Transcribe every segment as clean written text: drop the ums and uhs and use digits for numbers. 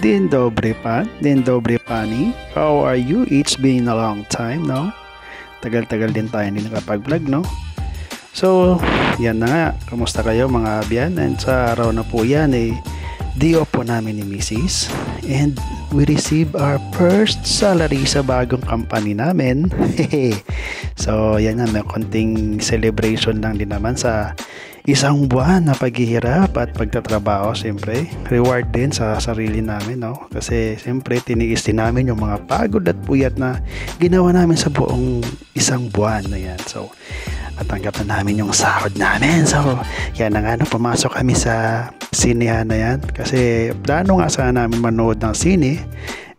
Din dobre pani. How are you? It's been a long time, no? Tagal-tagal din tayo hindi nakapag-vlog, no? So, yan na nga. Kamusta kayo mga abyan? And sa araw na po yan, day-off po namin ni Mrs. And we receive our first salary sa bagong company namin. So, yan na. May konting celebration lang din naman sa isang buwan na paghihirap at pagtatrabaho. Siyempre, reward din sa sarili namin, no? Kasi siyempre, tiniis din namin yung mga pagod at puyat na ginawa namin sa buong isang buwan na yan. So, at tanggap na namin yung sahod namin. So, yan na nga, no, pumasok kami sa sinehan na yan. Kasi, plano nga sana namin manood ng sine.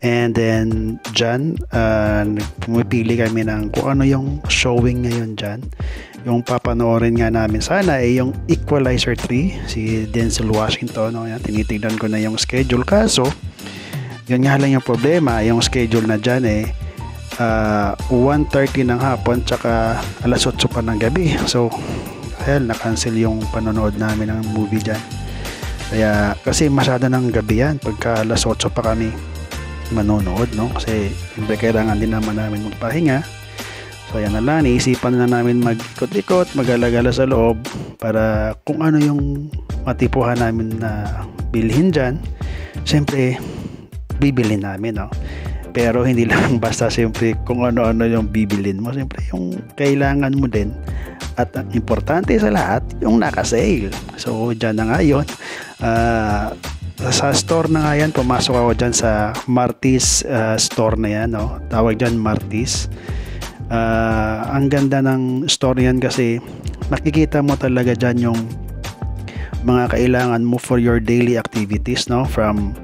And then, dyan, pumipili kami ng kung ano yung showing ngayon dyan. Yung papanoorin nga namin sana yung Equalizer 3, si Denzel Washington. No? Yan, tinitignan ko na yung schedule. Kaso, yun nga lang yung problema. Yung schedule na dyan 1:30 ng hapon tsaka alas 8 pa ng gabi. So, na-cancel yung panonood namin ng movie dyan. Kaya, kasi masyado ng gabi yan. Pagka alas 8 pa kami manonood, no? Kasi, siyempre kailangan din naman namin magpahinga. So, yan na lang. Iisipan na namin mag-ikot-ikot, mag-alagala sa loob para kung ano yung matipuhan namin na bilhin dyan, siyempre, bibilhin namin, no? Pero hindi lang basta siyempre kung ano-ano yung bibilhin mo. Siyempre, yung kailangan mo din. At importante sa lahat, yung naka-sale. So, dyan na nga yun. Sa store na nga yan, pumasok ako dyan sa Martis store na yan, no? Tawag dyan Martis. Ang ganda ng store yan kasi makikita mo talaga dyan yung mga kailangan mo for your daily activities, no? From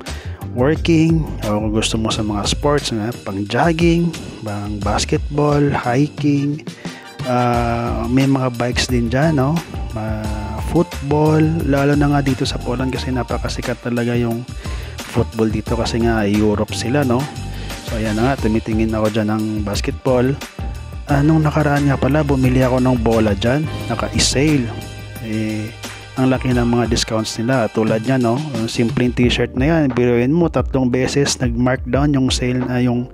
working, o kung gusto mo sa mga sports, pang jogging, pang basketball, hiking, may mga bikes din dyan, no? Football, lalo na nga dito sa Poland kasi napakasikat talaga yung football dito kasi nga Europe sila, no? So ayan na nga, tumitingin ako dyan ng basketball. Nung nakaraan nga pala, bumili ako ng bola dyan, naka-sale. Ang laki ng mga discounts nila, tulad niya, no? Simpleng t-shirt na yan, biruin mo 3 beses nag-markdown yung sale na yung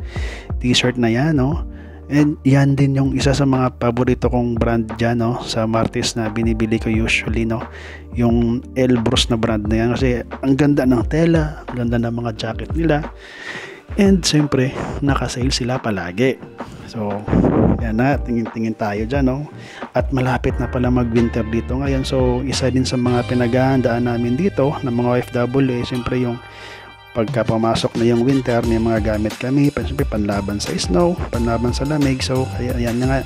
t-shirt na yan, no? And yan din yung isa sa mga paborito kong brand dyan, no? Sa Martis na binibili ko usually, no? Yung Elbrus na brand na yan kasi ang ganda ng tela, ang ganda ng mga jacket nila. And siyempre, naka-sale sila palagi. So, yan na, tingin-tingin tayo dyan, no? At malapit na pala mag-winter dito ngayon. So, isa din sa mga pinaghahandaan namin dito ng mga OFW, siyempre yung pagka pumasok na yung winter, may mga gamit kami, siyempre panlaban sa snow, panlaban sa lamig. So, kaya yan nga,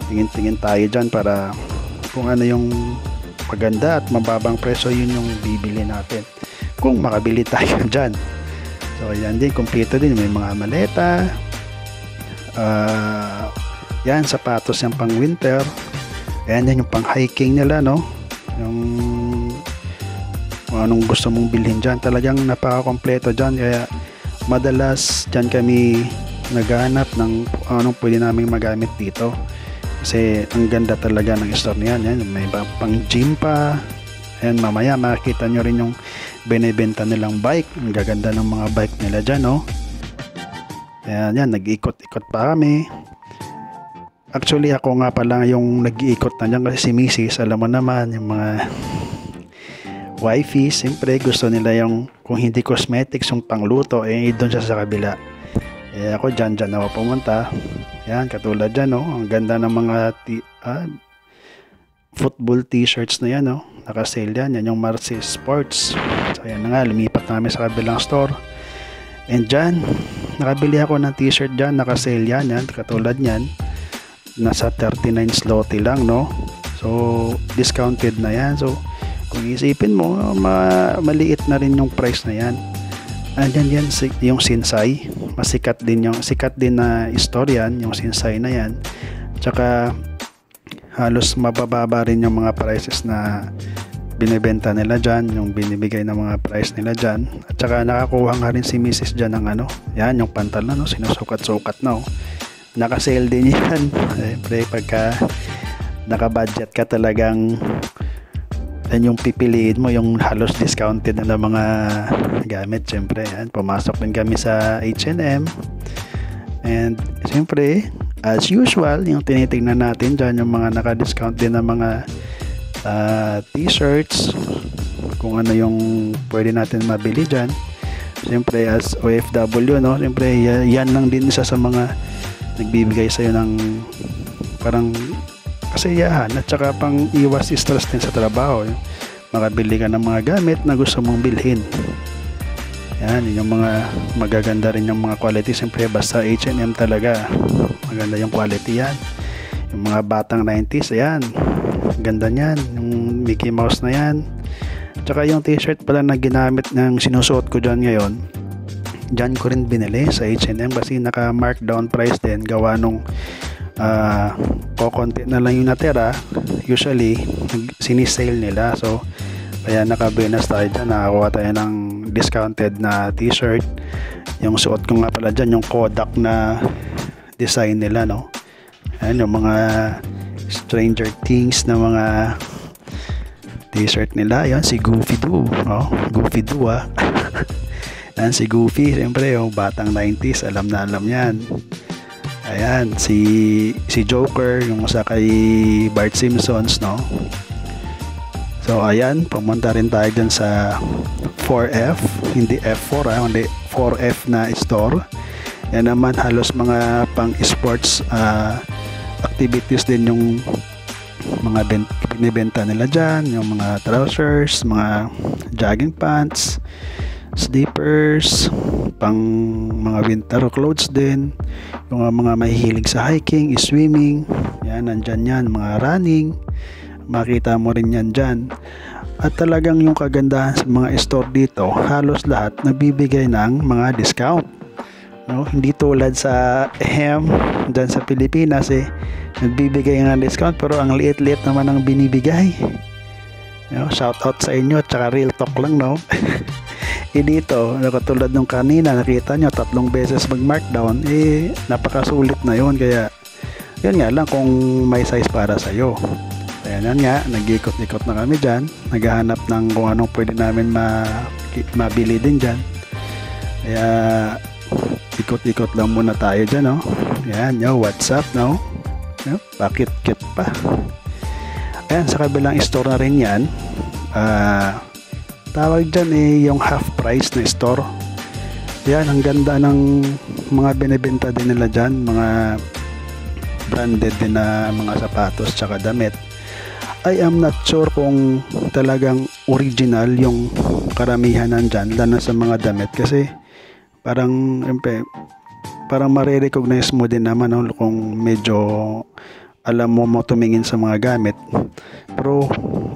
tingin-tingin tayo dyan para kung ano yung maganda at mababang presyo, yun yung bibili natin. Kung makabili tayo dyan. So, yan din, kompleto din. May mga maleta. Yan, sapatos yung pang winter. Yan din yung pang hiking nila, no? Yung anong gusto mong bilhin dyan. Talagang napaka-kompleto dyan. Kaya, madalas dyan kami naghahanap ng anong pwede namin magamit dito. Kasi, ang ganda talaga ng store niyan. Yan, may pang gym pa. Ayan, mamaya makikita nyo rin yung binibenta nilang bike. Ang gaganda ng mga bike nila dyan, no? Ayan, yan, nag-ikot-ikot pa kami. Actually, ako nga pala yung nag-iikot na dyan kasi si Mrs. Alam mo naman, yung mga wifey, siyempre gusto nila yung kung hindi cosmetics, yung pangluto, doon siya sa kabila. Ako dyan ako pumunta. Ayan, katulad dyan, no? Ang ganda ng mga football t-shirts na yan, no? Naka-sale yan. Yan yung Martis Sports. So, ayan na nga, lumipat namin sa kabilang store. And dyan, nakabili ako ng t-shirt dyan, naka-sale yan, katulad yan. Nasa 39 zloty lang, no? So, discounted na yan. So, kung isipin mo, maliit na rin yung price na yan. Andyan yan, yung Sinsay. Sikat din na store yan, yung Sinsay na yan. Tsaka, halos mabababa rin yung mga prices na binibenta nila dyan, yung binibigay ng mga price nila dyan. At saka nakakuha nga rin si Mrs. dyan ng yan, yung pantalon, no? Sinusukat-sukat na, naka-sale din yan. Siyempre, pagka naka-budget ka talagang And yung pipiliin mo yung halos discounted na mga gamit. Siyempre, yan, pumasok din kami sa H&M. And siyempre, as usual, yung tinitingnan natin dyan, yung mga naka-discount din na mga t-shirts, kung ano yung pwede natin mabili dyan. Siyempre, as OFW, no? Siyempre, yan lang din isa sa mga nagbibigay sa'yo ng parang kasiyahan at saka pang iwas stress din sa trabaho. Makabili ka ng mga gamit na gusto mong bilhin. Yan, yung mga magaganda rin yung mga quality. Siyempre, basta H&M talaga. Maganda yung quality yan. Yung mga batang 90s, yan. Ganda niyan. Yung Mickey Mouse na yan. Tsaka yung t-shirt pala na ginamit ng sinusuot ko dyan ngayon, dyan ko rin binili sa H&M kasi naka markdown price din. Gawa nung konti na lang yung natira. Usually sinisale nila, so kaya nakabenas tayo dyan, nakakuha tayo ng discounted na t-shirt. Yung suot ko nga pala dyan, yung Kodak na design nila, no? Ayan, yung mga Stranger Things na mga t-shirt nila. Ayan, si Goofy Doo, oh, Goofy Doo, ayan, si Goofy, siyempre yung batang 90s, alam na alam yan. Ayan, si Joker, yung sa kay Bart Simpsons, no? So, ayan, pumunta rin tayo dyan sa 4F, hindi F4, hindi 4F na store. Yan naman, halos mga pang-sports activities din yung mga binibenta nila dyan, yung mga trousers, mga jogging pants, slippers, pang mga winter clothes din, yung mga mahihilig sa hiking, swimming, yan, nandyan yan, mga running, makita mo rin yan dyan. At talagang yung kagandahan sa mga store dito, halos lahat nabibigay ng mga discount, no? Hindi tulad sa dyan sa Pilipinas, nagbibigay ng discount pero ang liit-liit naman ang binibigay, no? Shout out sa inyo, tsaka real talk lang, no? Dito, katulad nung kanina, nakita nyo 3 beses mag-markdown, napakasulit na yun. Kaya yun nga lang kung may size para sa'yo. Ayan nga, nag-ikot-ikot na kami dyan, naghahanap ng kung anong pwede namin mabili din dyan. Kaya ikot-ikot lang muna tayo dyan, no? Ayan, what's up, no? Bakit cute pa? Ayan, sa kabilang store na rin yan, tawag dyan yung half price na store. Yan, ang ganda ng mga binibenta din nila dyan, mga branded din na mga sapatos tsaka damit. I am not sure kung talagang original yung karamihan nandyan, lalo sa mga damit, kasi parang marirecognize mo din naman, no, kung medyo alam mo tumingin sa mga gamit. Pero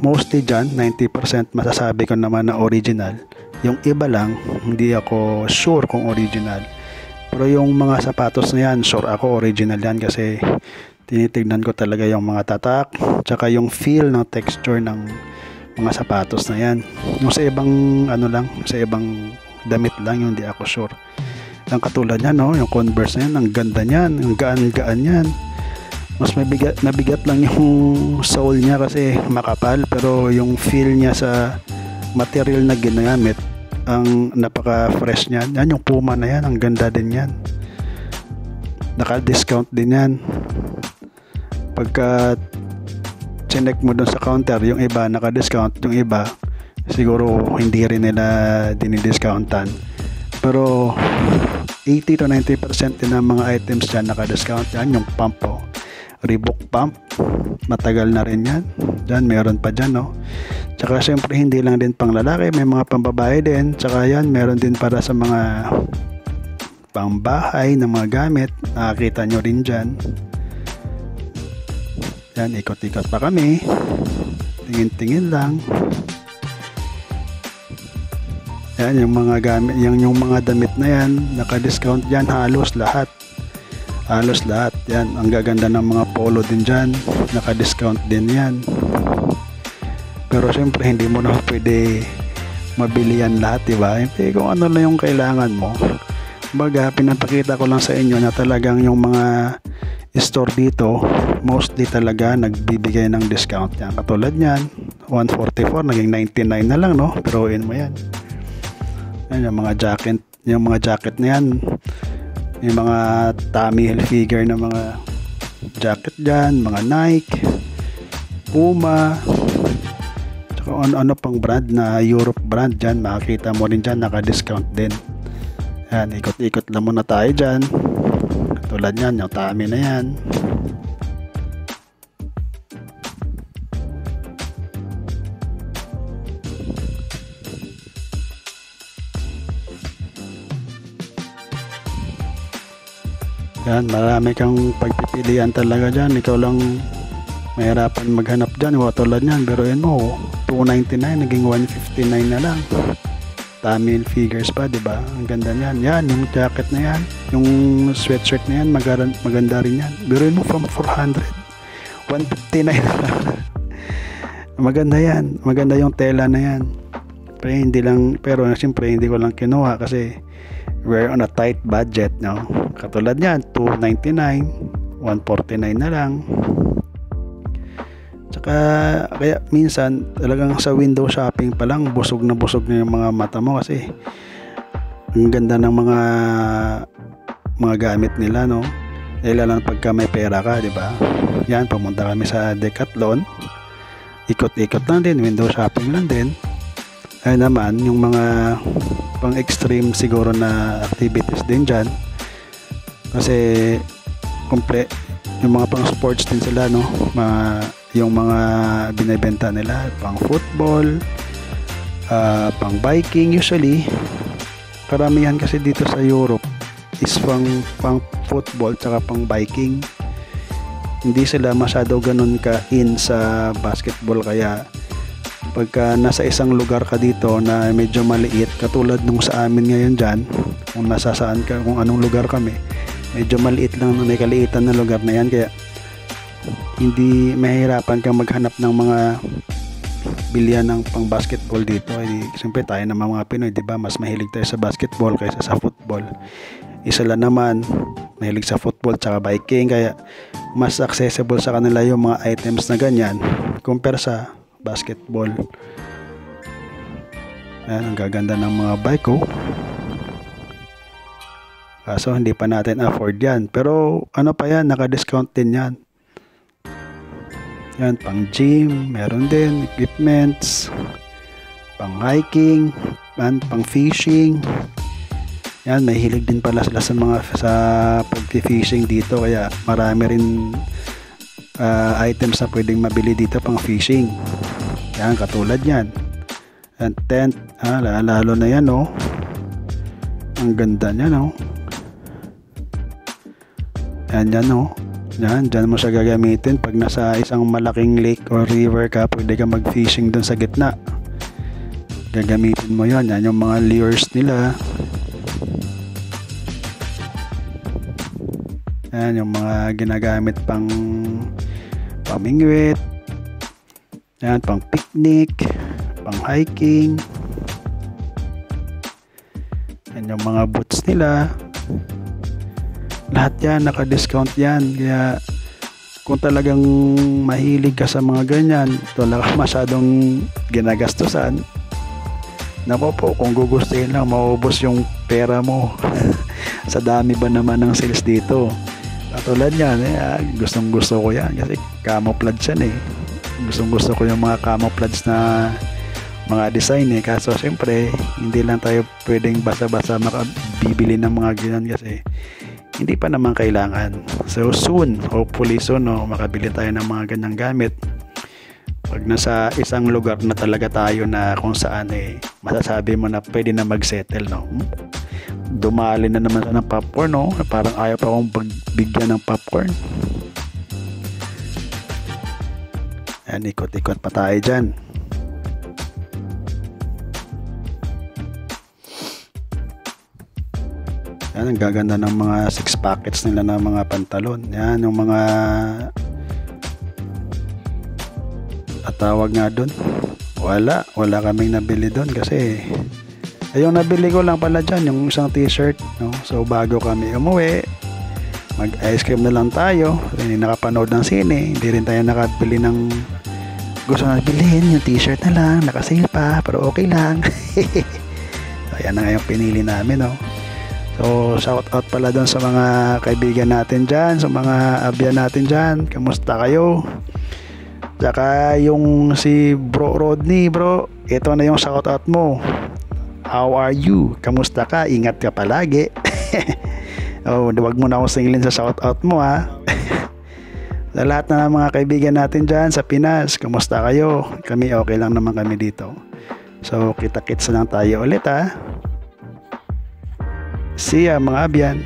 mostly dyan, 90% masasabi ko naman na original. Yung iba lang, hindi ako sure kung original. Pero yung mga sapatos na yan, sure ako original yan kasi tinitignan ko talaga yung mga tatak, tsaka yung feel ng texture ng mga sapatos na yan. Yung sa ibang sa ibang damit lang, yung hindi ako sure. Ang katulad yan, no, yung Converse na yan, ang ganda niyan, ang gaan-gaan yan. Mas mabigat lang yung sole niya kasi makapal, pero yung feel niya sa material na ginamit, ang napaka-fresh niyan. Yan, yung Puma na yan, ang ganda din yan. Naka-discount din yan. Pagka chinek mo doon sa counter, yung iba naka-discount, yung iba siguro hindi rin nila dinidiscountan. Pero 80 to 90% din ng mga items dyan naka-discount. Yan, yung pump, Reebok pump, matagal na rin yan. Dyan, meron pa dyan, no? Tsaka syempre hindi lang din pang lalaki, may mga pambabae din. Tsaka yan, meron din para sa mga pangbahay na mga gamit. Nakakita nyo rin dyan. Yan, ikot-ikot pa kami. Tingin-tingin lang. Yan, yung mga gamit, yung mga damit na yan, naka-discount yan, halos lahat. Yan, ang gaganda ng mga polo din dyan, naka-discount din yan. Pero syempre hindi mo na pwede mabili yan lahat, diba? Kung ano lang yung kailangan mo. Baga, pinapakita ko lang sa inyo na talagang yung mga store dito, mostly talaga nagbibigay ng discount yan. Katulad yan, 144 naging 99 na lang, no? Pero mo yan. Yan yung mga jacket na yan, yung mga Tommy Hilfiger na mga jacket dyan, mga Nike, Puma, tsaka ano pang brand na Europe brand dyan, makikita mo rin dyan, naka-discount din. Yan, ikot-ikot lang muna tayo dyan. Tulad yan, yung Tommy na yan. Yan, marami kang pagpipilian talaga dyan. Ikaw lang mahirapan maghanap dyan. Tulad yan, pero yun mo, $299 naging $159 na lang. Tommy Hilfigers pa, diba? Ang ganda niyan. Yan, yung jacket na yan, yung sweatshirt na yan, maganda rin yan. Pero yun mo, from 400 $159 na lang. Maganda yan, maganda yung tela na yan. Pero siyempre hindi ko lang kinuha kasi we're on a tight budget, no? Katulad niyan, $299, $149 na lang. Tsaka kaya minsan talagang sa window shopping pa lang busog na yung mga mata mo kasi ang ganda ng mga gamit nila, no? Lalo lang pagka may pera ka, di ba? Yan, pumunta kami sa Decathlon. Ikot-ikot lang din, window shopping lang din. Ay naman, yung mga pang extreme siguro na activities din dyan. Kasi yung mga pang sports din sila, no? Yung mga binibenta nila, pang football, pang biking usually. Karamihan kasi dito sa Europe is pang football tsaka pang biking. Hindi sila masyado ganun ka-in sa basketball, kaya pagka nasa isang lugar ka dito na medyo maliit, katulad nung sa amin ngayon dyan, kung nasasaan ka, kung anong lugar kami, medyo maliit lang, may kaliitan na lugar na yan, kaya hindi mahirapan kang maghanap ng mga bilyan ng pang basketball dito. Siyempre tayo naman mga Pinoy, diba, mas mahilig tayo sa basketball kaysa sa football. Isa lang naman mahilig sa football tsaka biking, kaya mas accessible sa kanila yung mga items na ganyan compare sa basketball. Ayan, ang gaganda ng mga bike, oh. Kaso hindi pa natin afford yan, pero ano pa yan, naka-discount din yan. Yan, pang gym, meron din equipments, pang hiking, pang fishing. Yan, may hilig din pala sila sa pag-fishing dito, kaya marami rin items na pwedeng mabili dito pang fishing. Yan, katulad yan. And tent, lalo na yan, oh. Ang ganda niyan, oh. Yan, oh. Yan, dyan mo siya gagamitin pag nasa isang malaking lake or river ka, pwede ka mag-fishing dun sa gitna. Gagamitin mo yan. Yan yung mga lures nila. Yan, yung mga ginagamit pang pamingwit. Yan, pang picnic, pang hiking. Yan yung mga boots nila. Lahat yan, naka-discount yan. Kaya kung talagang mahilig ka sa mga ganyan, talaga masyadong ginagastusan, nako po, kung gugustuhin lang, maubos yung pera mo. Sa dami ba naman ng sales dito. Katulad yan, gustong gusto ko yan kasi camouflage yan, eh. Gustong gusto ko yung mga camouflage na mga design, eh. Kaso siyempre hindi lang tayo pwedeng basa-basa makabibili ng mga ganyan kasi hindi pa naman kailangan. So soon, hopefully soon, no, makabili tayo ng mga ganyang gamit. Pag nasa isang lugar na talaga tayo na kung saan masasabi mo na pwede na mag-settle, no. Dumali na naman ng popcorn, no. Parang ayaw pa akong pagbigyan ng popcorn. Ayan, ikot-ikot pa tayo dyan. Yan, ang gaganda ng mga 6 packets nila ng mga pantalon. Yan, yung mga tawag nga doon. Wala kaming nabili doon kasi yung nabili ko lang pala dyan, yung isang t-shirt, no? So bago kami umuwi, mag ice cream na lang tayo. Hindi nakapanood ng sine, hindi rin tayo nakabili ng gusto na bilhin yung t-shirt na lang, nakasale pa, pero okay lang. So, ayan na nga yung pinili namin, no? So, shout out pala doon sa mga kaibigan natin dyan, sa mga abyan natin dyan. Kamusta kayo? Tsaka yung si Bro Rodney, bro, ito na yung shout out mo. How are you? Kamusta ka? Ingat ka palagi. Oh, wag mo na akong singilin sa shout out mo, ha. Sa lahat na mga kaibigan natin dyan sa Pinas, kamusta kayo? Kami okay lang naman kami dito. So, kita-kits lang tayo ulit, ha. See ya mga abyan.